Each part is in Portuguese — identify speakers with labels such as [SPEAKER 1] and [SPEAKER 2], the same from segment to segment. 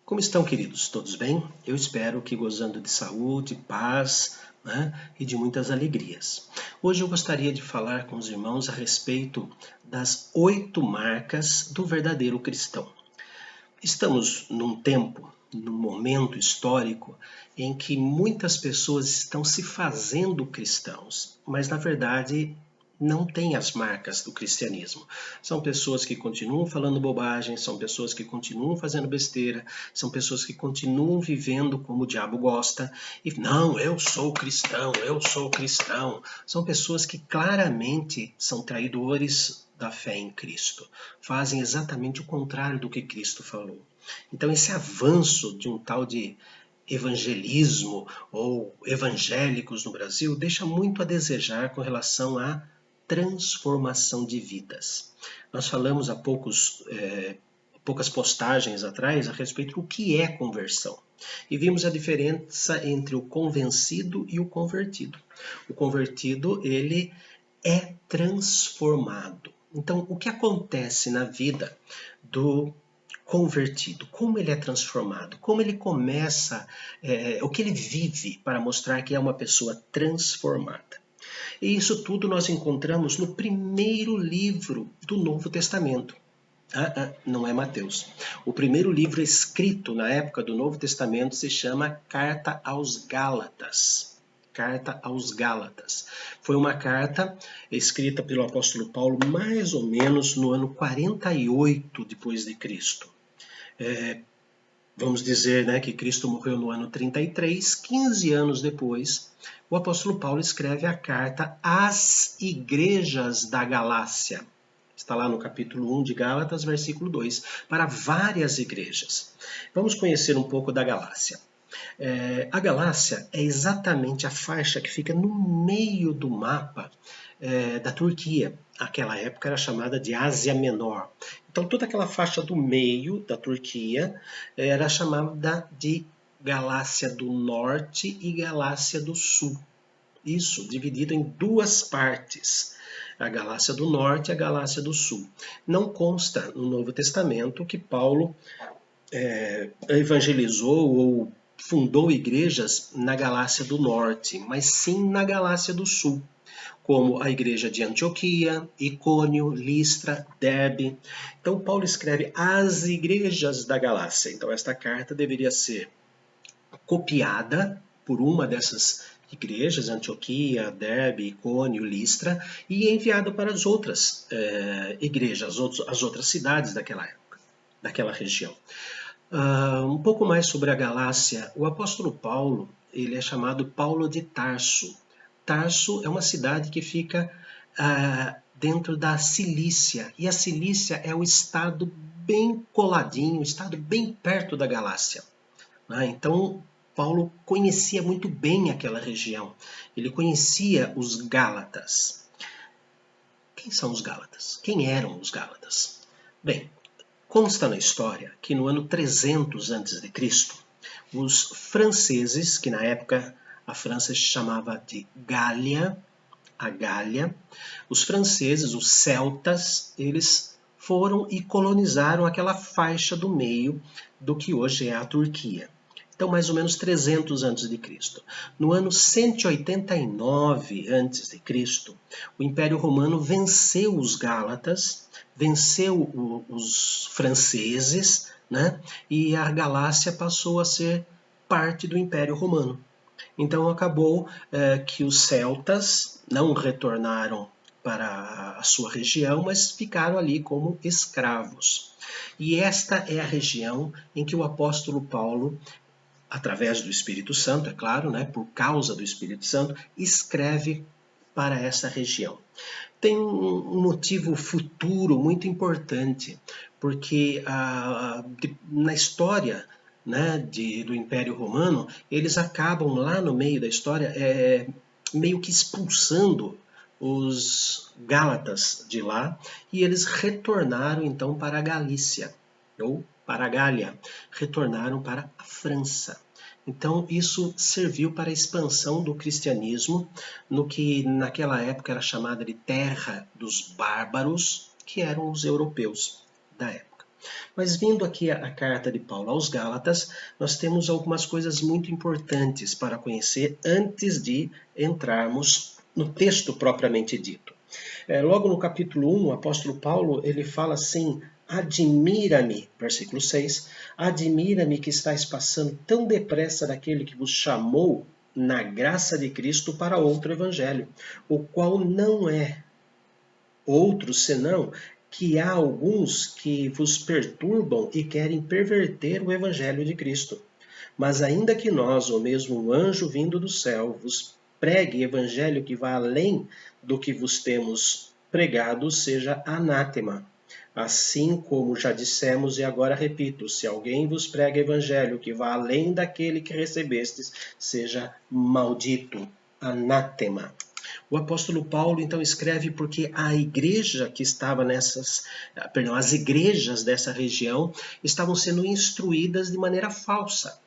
[SPEAKER 1] Como estão, queridos? Todos bem? Eu espero que gozando de saúde, paz, né, e de muitas alegrias. Hoje eu gostaria de falar com os irmãos a respeito das 8 marcas do verdadeiro cristão. Estamos num tempo, num momento histórico em que muitas pessoas estão se fazendo cristãos, mas na verdade não têm as marcas do cristianismo. São pessoas que continuam falando bobagem, são pessoas que continuam fazendo besteira, são pessoas que continuam vivendo como o diabo gosta e não, eu sou cristão, eu sou cristão. São pessoas que claramente são traidores da fé em Cristo. Fazem exatamente o contrário do que Cristo falou. Então esse avanço de um tal de evangelismo ou evangélicos no Brasil deixa muito a desejar com relação à transformação de vidas. Nós falamos há poucas postagens atrás a respeito do que é conversão. E vimos a diferença entre o convencido e o convertido. O convertido, ele é transformado. Então, o que acontece na vida do convertido? Como ele é transformado? Como ele começa, o que ele vive para mostrar que é uma pessoa transformada? E isso tudo nós encontramos no primeiro livro do Novo Testamento. Não é Mateus. O primeiro livro escrito na época do Novo Testamento se chama Carta aos Gálatas. Carta aos Gálatas. Foi uma carta escrita pelo apóstolo Paulo mais ou menos no ano 48 depois de Cristo. Vamos dizer, né, que Cristo morreu no ano 33, 15 anos depois, o apóstolo Paulo escreve a carta às igrejas da Galácia. Está lá no capítulo 1 de Gálatas, versículo 2, para várias igrejas. Vamos conhecer um pouco da Galácia. A Galácia é exatamente a faixa que fica no meio do mapa da Turquia. Aquela época era chamada de Ásia Menor. Então toda aquela faixa do meio da Turquia era chamada de Galácia do Norte e Galácia do Sul. Isso, dividido em duas partes. A Galácia do Norte e a Galácia do Sul. Não consta no Novo Testamento que Paulo evangelizou ou fundou igrejas na Galácia do Norte, mas sim na Galácia do Sul, como a igreja de Antioquia, Icônio, Listra, Derbe. Então Paulo escreve as igrejas da Galácia. Então esta carta deveria ser copiada por uma dessas igrejas, Antioquia, Derbe, Icônio, Listra, e enviada para as outras igrejas, as outras cidades daquela época, daquela região. Um pouco mais sobre a Galácia. O apóstolo Paulo, ele é chamado Paulo de Tarso. Tarso é uma cidade que fica dentro da Cilícia. E a Cilícia é o estado bem coladinho, o estado bem perto da Galácia. Então, Paulo conhecia muito bem aquela região. Ele conhecia os Gálatas. Quem são os Gálatas? Quem eram os Gálatas? Bem, consta na história que no ano 300 a.C., os franceses, que na época a França se chamava de Gália, a Gália, os franceses, os celtas, eles foram e colonizaram aquela faixa do meio do que hoje é a Turquia. Então, mais ou menos 300 a.C. No ano 189 a.C., o Império Romano venceu os Gálatas, venceu os franceses, né? E a Galácia passou a ser parte do Império Romano. Então acabou que os celtas não retornaram para a sua região, mas ficaram ali como escravos. E esta é a região em que o apóstolo Paulo, através do Espírito Santo, é claro, né, por causa do Espírito Santo, escreve para essa região. Tem um motivo futuro muito importante, porque na história, né, do Império Romano, eles acabam lá no meio da história meio que expulsando os Gálatas de lá, e eles retornaram então para a Galícia, ou para a Gália, retornaram para a França. Então isso serviu para a expansão do cristianismo no que naquela época era chamada de Terra dos Bárbaros, que eram os europeus da época. Mas vindo aqui a carta de Paulo aos Gálatas, nós temos algumas coisas muito importantes para conhecer antes de entrarmos no texto propriamente dito. Logo no capítulo 1, o apóstolo Paulo ele fala assim: admira-me, versículo 6, admira-me que estáis passando tão depressa daquele que vos chamou na graça de Cristo para outro evangelho, o qual não é outro senão que há alguns que vos perturbam e querem perverter o evangelho de Cristo. Mas ainda que nós, ou mesmo um anjo vindo do céu, vos pregue evangelho que vá além do que vos temos pregado, seja anátema. Assim como já dissemos e agora repito, se alguém vos prega evangelho que vá além daquele que recebestes, seja maldito, anátema. O apóstolo Paulo então escreve porque a igreja que estava as igrejas dessa região estavam sendo instruídas de maneira falsa.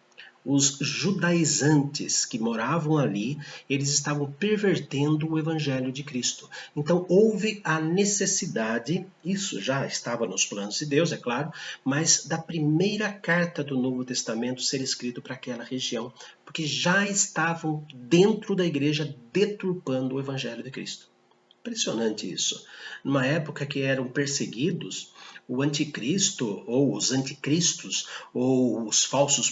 [SPEAKER 1] Os judaizantes que moravam ali, eles estavam pervertendo o evangelho de Cristo. Então houve a necessidade, isso já estava nos planos de Deus, é claro, mas da primeira carta do Novo Testamento ser escrito para aquela região, porque já estavam dentro da igreja deturpando o evangelho de Cristo. Impressionante isso. Numa época que eram perseguidos, o anticristo, ou os anticristos, ou os falsos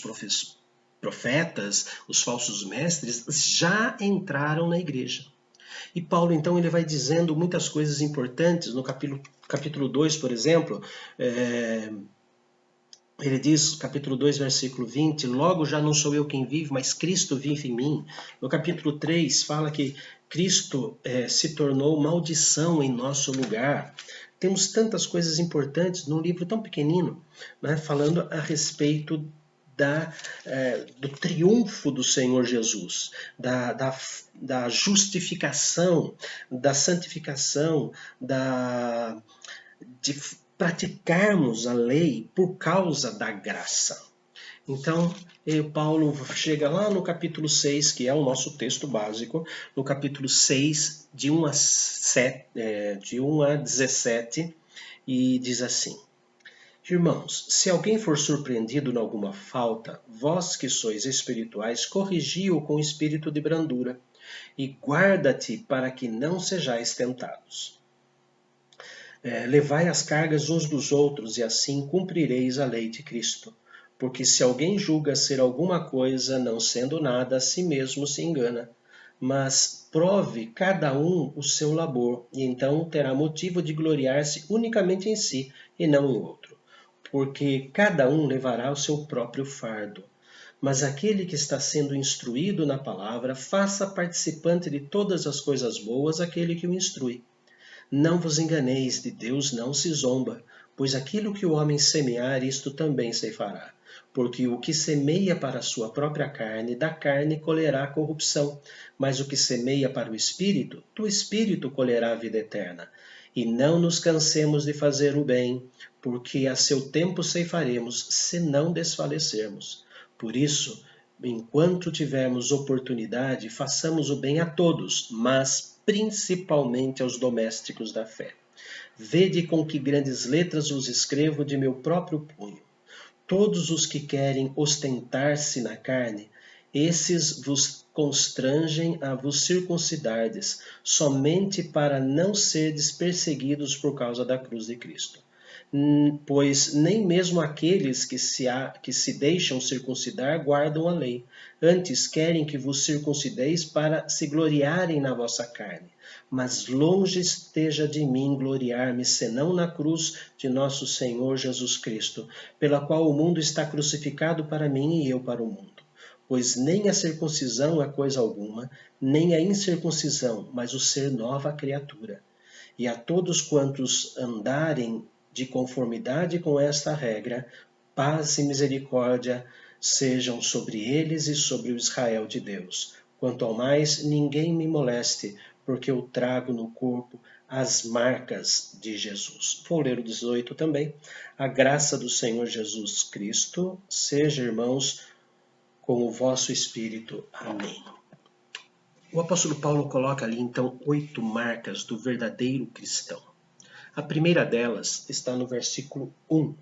[SPEAKER 1] profetas, os falsos mestres, já entraram na igreja. E Paulo, então, ele vai dizendo muitas coisas importantes. No capítulo 2, por exemplo, ele diz, capítulo 2, versículo 20, logo já não sou eu quem vive, mas Cristo vive em mim. No capítulo 3, fala que Cristo se tornou maldição em nosso lugar. Temos tantas coisas importantes num livro tão pequenino, né, falando a respeito do triunfo do Senhor Jesus, da justificação, da santificação, de praticarmos a lei por causa da graça. Então, Paulo chega lá no capítulo 6, que é o nosso texto básico, no capítulo 6, de 1 a 17, e diz assim: irmãos, se alguém for surpreendido em alguma falta, vós que sois espirituais, corrigi-o com espírito de brandura, e guarda-te para que não sejais tentados. Levai as cargas uns dos outros, e assim cumprireis a lei de Cristo. Porque se alguém julga ser alguma coisa, não sendo nada, a si mesmo se engana. Mas prove cada um o seu labor, e então terá motivo de gloriar-se unicamente em si, e não em outro. Porque cada um levará o seu próprio fardo. Mas aquele que está sendo instruído na palavra, faça participante de todas as coisas boas aquele que o instrui. Não vos enganeis, de Deus não se zomba, pois aquilo que o homem semear, isto também ceifará. Porque o que semeia para a sua própria carne, da carne colherá corrupção, mas o que semeia para o Espírito, do Espírito colherá a vida eterna. E não nos cansemos de fazer o bem, porque a seu tempo ceifaremos, se não desfalecermos. Por isso, enquanto tivermos oportunidade, façamos o bem a todos, mas principalmente aos domésticos da fé. Vede com que grandes letras vos escrevo de meu próprio punho. Todos os que querem ostentar-se na carne, esses vos constrangem a vos circuncidardes, somente para não serdes perseguidos por causa da cruz de Cristo. Pois nem mesmo aqueles que se deixam circuncidar guardam a lei. Antes querem que vos circuncideis para se gloriarem na vossa carne. Mas longe esteja de mim gloriar-me, senão na cruz de nosso Senhor Jesus Cristo, pela qual o mundo está crucificado para mim e eu para o mundo. Pois nem a circuncisão é coisa alguma, nem a incircuncisão, mas o ser nova criatura. E a todos quantos andarem de conformidade com esta regra, paz e misericórdia sejam sobre eles e sobre o Israel de Deus. Quanto ao mais, ninguém me moleste, porque eu trago no corpo as marcas de Jesus. Vou ler o 18 também. A graça do Senhor Jesus Cristo seja, irmãos, com o vosso espírito. Amém. O apóstolo Paulo coloca ali, então, 8 marcas do verdadeiro cristão. A primeira delas está no versículo 1.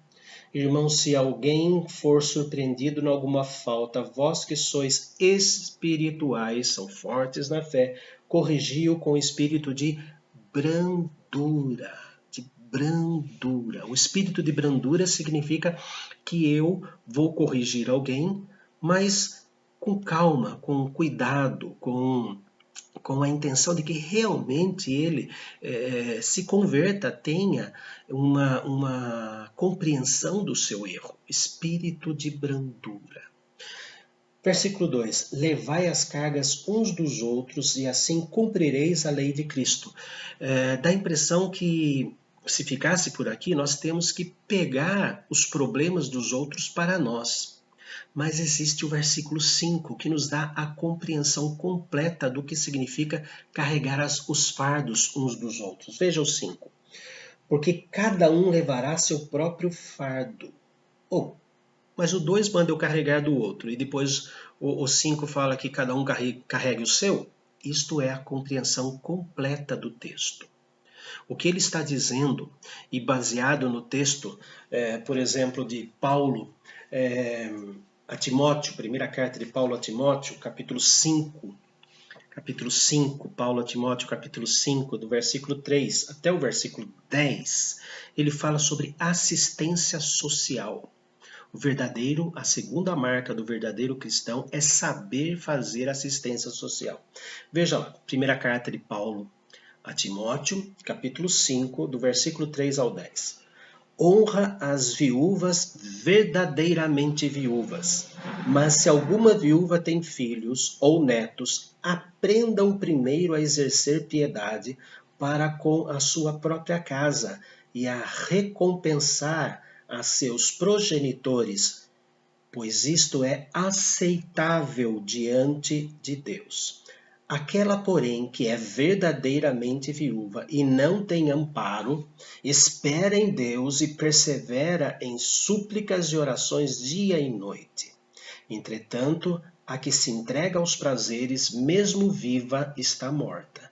[SPEAKER 1] Irmãos, se alguém for surpreendido em alguma falta, vós que sois espirituais, são fortes na fé, corrigi-o com espírito de brandura. De brandura. O espírito de brandura significa que eu vou corrigir alguém, mas com calma, com cuidado, com a intenção de que realmente ele se converta, tenha uma compreensão do seu erro. Espírito de brandura. Versículo 2: Levai as cargas uns dos outros e assim cumprireis a lei de Cristo. Dá a impressão que, se ficasse por aqui, nós temos que pegar os problemas dos outros para nós. Mas existe o versículo 5, que nos dá a compreensão completa do que significa carregar os fardos uns dos outros. Veja o 5. Porque cada um levará seu próprio fardo. Mas o 2 manda eu carregar do outro, e depois o 5 fala que cada um carregue o seu. Isto é a compreensão completa do texto. O que ele está dizendo, e baseado no texto, por exemplo, de Paulo a Timóteo, primeira carta de Paulo a Timóteo, capítulo 5, Paulo a Timóteo, capítulo 5, do versículo 3 até o versículo 10, ele fala sobre assistência social. A segunda marca do verdadeiro cristão é saber fazer assistência social. Veja lá, primeira carta de Paulo a Timóteo, capítulo 5, do versículo 3 ao 10. Honra as viúvas verdadeiramente viúvas. Mas se alguma viúva tem filhos ou netos, aprendam primeiro a exercer piedade para com a sua própria casa e a recompensar a seus progenitores, pois isto é aceitável diante de Deus. Aquela, porém, que é verdadeiramente viúva e não tem amparo, espera em Deus e persevera em súplicas e orações dia e noite. Entretanto, a que se entrega aos prazeres, mesmo viva, está morta.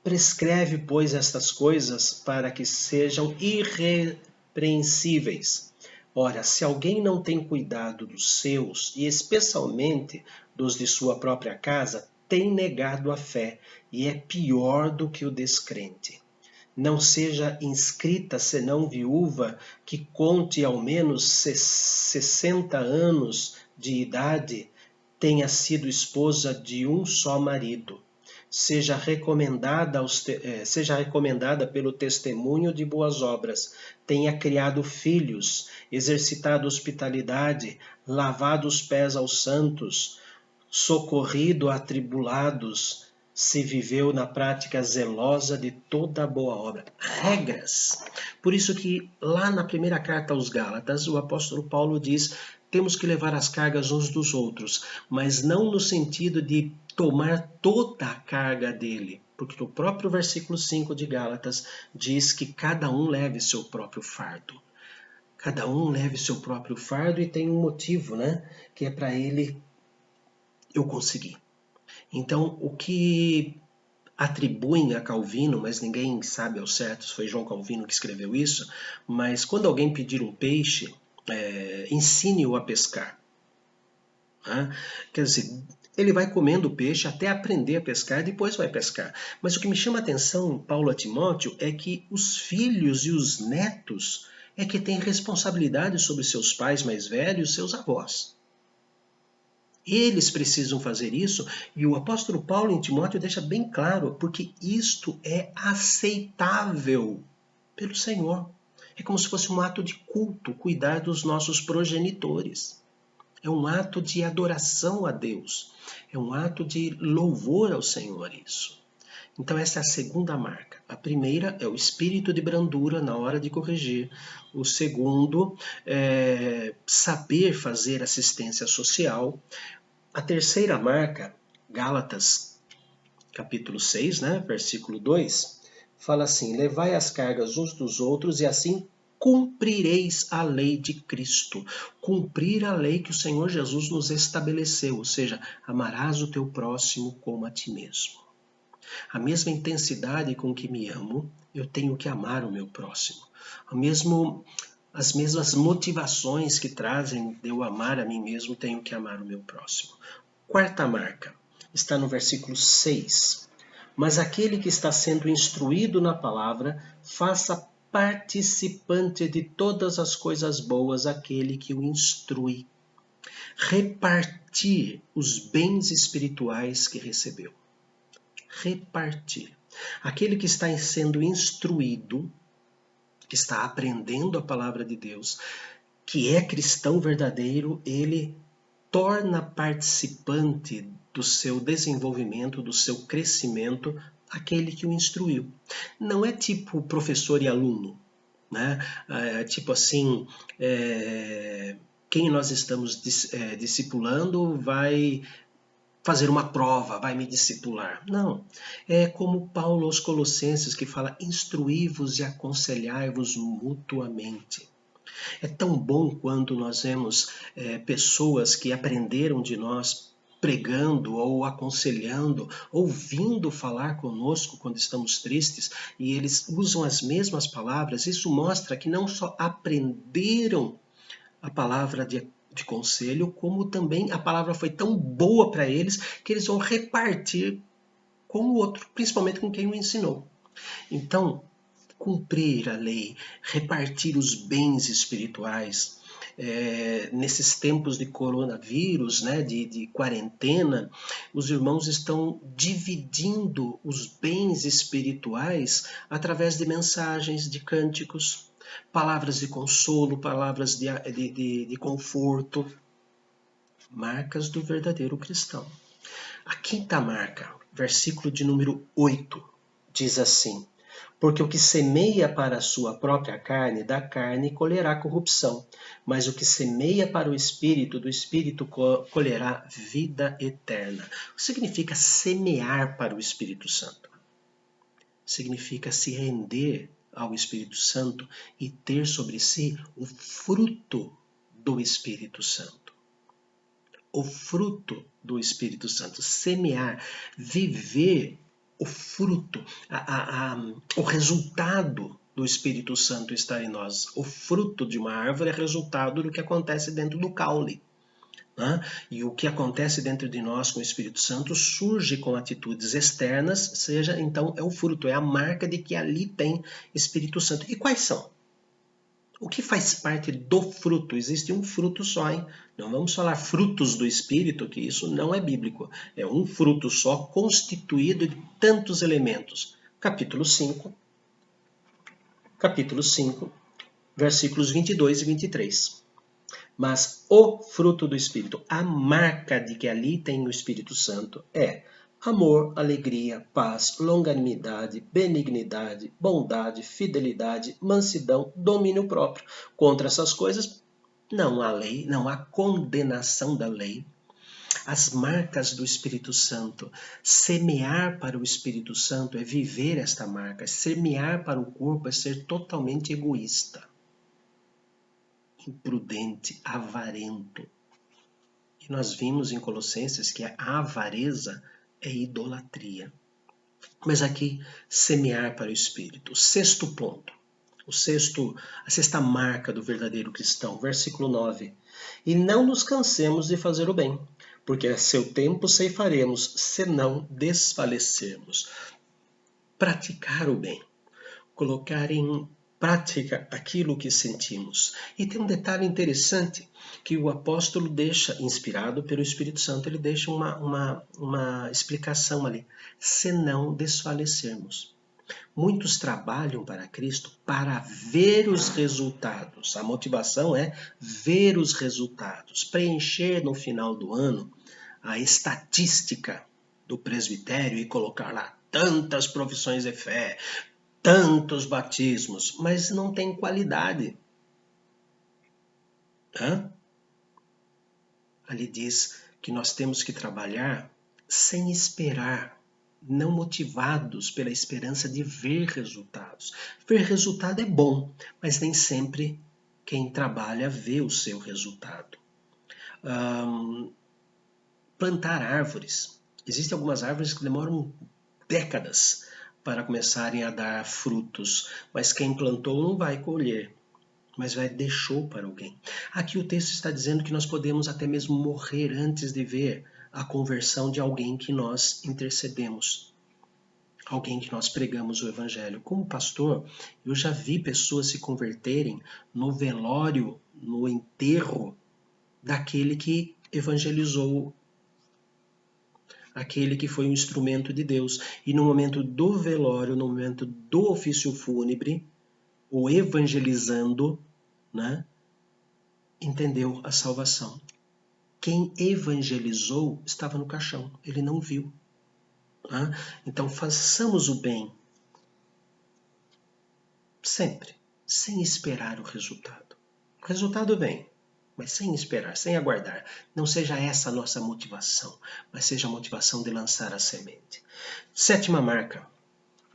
[SPEAKER 1] Prescreve, pois, estas coisas para que sejam irrepreensíveis. Ora, se alguém não tem cuidado dos seus, e especialmente dos de sua própria casa, tem negado a fé e é pior do que o descrente. Não seja inscrita senão viúva que conte ao menos 60 anos de idade, tenha sido esposa de um só marido. Seja recomendada pelo testemunho de boas obras, tenha criado filhos, exercitado hospitalidade, lavado os pés aos santos, socorrido a atribulados, se viveu na prática zelosa de toda boa obra. Regras. Por isso que lá na primeira carta aos Gálatas, o apóstolo Paulo diz: temos que levar as cargas uns dos outros, mas não no sentido de tomar toda a carga dele, porque o próprio versículo 5 de Gálatas diz que cada um leve seu próprio fardo. Cada um leve seu próprio fardo e tem um motivo, né? Que é para ele eu consegui. Então, o que atribuem a Calvino, mas ninguém sabe ao certo se foi João Calvino que escreveu isso, mas quando alguém pedir um peixe, ensine-o a pescar. Quer dizer, ele vai comendo o peixe até aprender a pescar e depois vai pescar. Mas o que me chama a atenção, Paulo a Timóteo, é que os filhos e os netos é que têm responsabilidade sobre seus pais mais velhos, seus avós. Eles precisam fazer isso, e o apóstolo Paulo em Timóteo deixa bem claro, porque isto é aceitável pelo Senhor. É como se fosse um ato de culto, cuidar dos nossos progenitores. É um ato de adoração a Deus. É um ato de louvor ao Senhor isso. Então essa é a segunda marca. A primeira é o espírito de brandura na hora de corrigir. O segundo é saber fazer assistência social. A terceira marca, Gálatas, capítulo 6, versículo 2, fala assim: levai as cargas uns dos outros e assim cumprireis a lei de Cristo. Cumprir a lei que o Senhor Jesus nos estabeleceu, ou seja, amarás o teu próximo como a ti mesmo. A mesma intensidade com que me amo, eu tenho que amar o meu próximo. as mesmas motivações que trazem de eu amar a mim mesmo, tenho que amar o meu próximo. Quarta marca está no versículo 6. Mas aquele que está sendo instruído na palavra, faça participante de todas as coisas boas aquele que o instrui. Repartir os bens espirituais que recebeu. Repartir. Aquele que está sendo instruído, que está aprendendo a palavra de Deus, que é cristão verdadeiro, ele torna participante do seu desenvolvimento, do seu crescimento, aquele que o instruiu. Não é tipo professor e aluno, né? Tipo assim, quem nós estamos discipulando vai fazer uma prova, vai me discipular. Não, é como Paulo aos Colossenses que fala, instruí-vos e aconselhai-vos mutuamente. É tão bom quando nós vemos pessoas que aprenderam de nós pregando ou aconselhando, ouvindo falar conosco quando estamos tristes, e eles usam as mesmas palavras. Isso mostra que não só aprenderam a palavra de conselho, como também a palavra foi tão boa para eles que eles vão repartir com o outro, principalmente com quem o ensinou. Então, cumprir a lei, repartir os bens espirituais. Nesses tempos de coronavírus, né, de quarentena, os irmãos estão dividindo os bens espirituais através de mensagens, de cânticos, palavras de consolo, palavras de conforto, marcas do verdadeiro cristão. A quinta marca, versículo de número 8, diz assim: porque o que semeia para a sua própria carne, da carne colherá corrupção, mas o que semeia para o Espírito, do Espírito colherá vida eterna. O que significa semear para o Espírito Santo? Significa se render ao Espírito Santo e ter sobre si o fruto do Espírito Santo. O fruto do Espírito Santo. Semear, viver o fruto, o resultado do Espírito Santo está em nós. O fruto de uma árvore é resultado do que acontece dentro do caule. Né? E o que acontece dentro de nós com o Espírito Santo surge com atitudes externas, seja, então, é o fruto, é a marca de que ali tem Espírito Santo. E quais são? O que faz parte do fruto? Existe um fruto só, hein? Não vamos falar frutos do Espírito, que isso não é bíblico. É um fruto só, constituído de tantos elementos. Capítulo 5, versículos 22 e 23. Mas o fruto do Espírito, a marca de que ali tem o Espírito Santo é amor, alegria, paz, longanimidade, benignidade, bondade, fidelidade, mansidão, domínio próprio. Contra essas coisas não há lei, não há condenação da lei. As marcas do Espírito Santo. Semear para o Espírito Santo é viver esta marca. Semear para o corpo é ser totalmente egoísta, imprudente, avarento. E nós vimos em Colossenses que a avareza é idolatria. Mas aqui, semear para o Espírito. O sexto ponto, a sexta marca do verdadeiro cristão, versículo 9. E não nos cansemos de fazer o bem, porque a seu tempo ceifaremos, se não desfalecermos. Praticar o bem, colocar em prática aquilo que sentimos. E tem um detalhe interessante que o apóstolo deixa, inspirado pelo Espírito Santo, ele deixa uma explicação ali. Se não desfalecermos. Muitos trabalham para Cristo para ver os resultados. A motivação é ver os resultados, preencher no final do ano a estatística do presbitério e colocar lá tantas profissões de fé, tantos batismos, mas não tem qualidade. Ali diz que nós temos que trabalhar sem esperar, não motivados pela esperança de ver resultados. Ver resultado é bom, mas nem sempre quem trabalha vê o seu resultado. Plantar árvores. Existem algumas árvores que demoram décadas para começarem a dar frutos, mas quem plantou não vai colher. mas deixou para alguém. Aqui o texto está dizendo que nós podemos até mesmo morrer antes de ver a conversão de alguém que nós intercedemos, alguém que nós pregamos o evangelho. Como pastor, eu já vi pessoas se converterem no velório, no enterro daquele que evangelizou, aquele que foi um instrumento de Deus. E no momento do velório, no momento do ofício fúnebre, o evangelizando, né, entendeu a salvação. Quem evangelizou estava no caixão, ele não viu. Né? Então façamos o bem sempre, sem esperar o resultado. O resultado vem, mas sem esperar, sem aguardar. Não seja essa a nossa motivação, mas seja a motivação de lançar a semente. 7ª marca.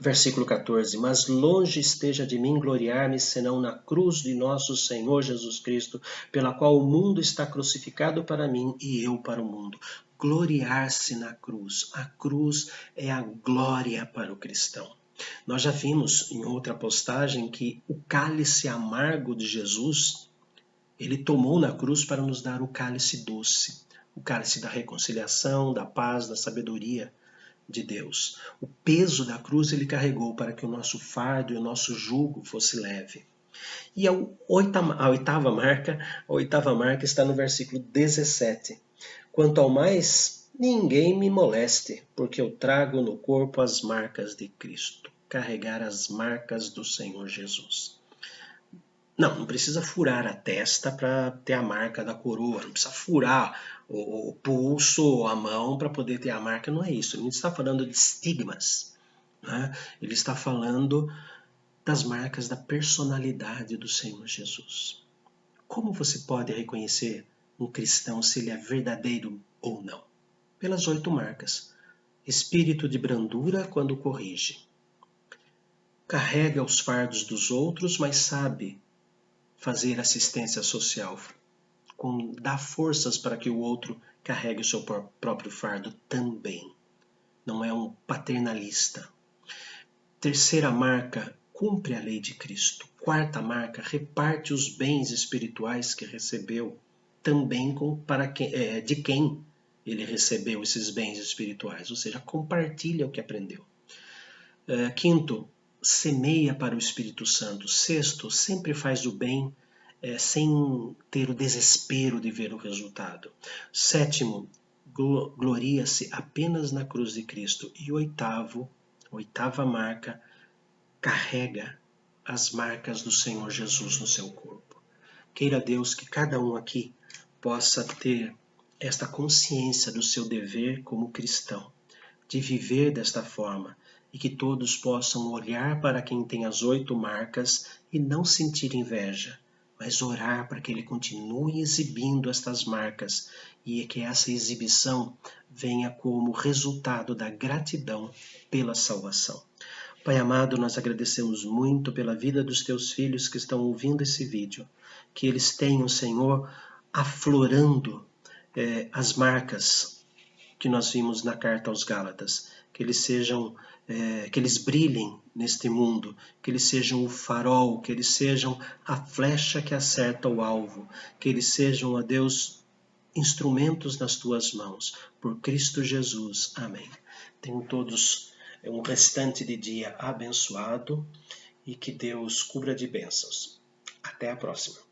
[SPEAKER 1] Versículo 14, mas longe esteja de mim gloriar-me, senão na cruz de nosso Senhor Jesus Cristo, pela qual o mundo está crucificado para mim e eu para o mundo. Gloriar-se na cruz. A cruz é a glória para o cristão. Nós já vimos em outra postagem que o cálice amargo de Jesus, ele tomou na cruz para nos dar o cálice doce, o cálice da reconciliação, da paz, da sabedoria de Deus. O peso da cruz ele carregou para que o nosso fardo e o nosso jugo fosse leve. E a oitava marca está no versículo 17. Quanto ao mais, ninguém me moleste, porque eu trago no corpo as marcas de Cristo. Carregar as marcas do Senhor Jesus. Não precisa furar a testa para ter a marca da coroa, não precisa furar o pulso, a mão para poder ter a marca, não é isso. Ele não está falando de estigmas, né? Ele está falando das marcas da personalidade do Senhor Jesus. Como você pode reconhecer um cristão se ele é verdadeiro ou não? Pelas 8 marcas. Espírito de brandura quando corrige. Carrega os fardos dos outros, mas sabe fazer assistência social, dá forças para que o outro carregue o seu próprio fardo também. Não é um paternalista. 3ª marca, cumpre a lei de Cristo. 4ª marca, reparte os bens espirituais que recebeu também de quem ele recebeu esses bens espirituais, ou seja, compartilha o que aprendeu. 5º, semeia para o Espírito Santo. 6º, sempre faz o bem sem ter o desespero de ver o resultado. 7º, gloria-se apenas na cruz de Cristo. E 8ª marca, carrega as marcas do Senhor Jesus no seu corpo. Queira Deus que cada um aqui possa ter esta consciência do seu dever como cristão, de viver desta forma, e que todos possam olhar para quem tem as 8 marcas e não sentir inveja, mas orar para que ele continue exibindo estas marcas e que essa exibição venha como resultado da gratidão pela salvação. Pai amado, nós agradecemos muito pela vida dos teus filhos que estão ouvindo esse vídeo, que eles tenham, Senhor, aflorando as marcas que nós vimos na carta aos Gálatas, que eles sejam, que eles brilhem neste mundo, que eles sejam o farol, que eles sejam a flecha que acerta o alvo, que eles sejam, ó Deus, instrumentos nas tuas mãos, por Cristo Jesus. Amém. Tenham todos um restante de dia abençoado e que Deus cubra de bênçãos. Até a próxima.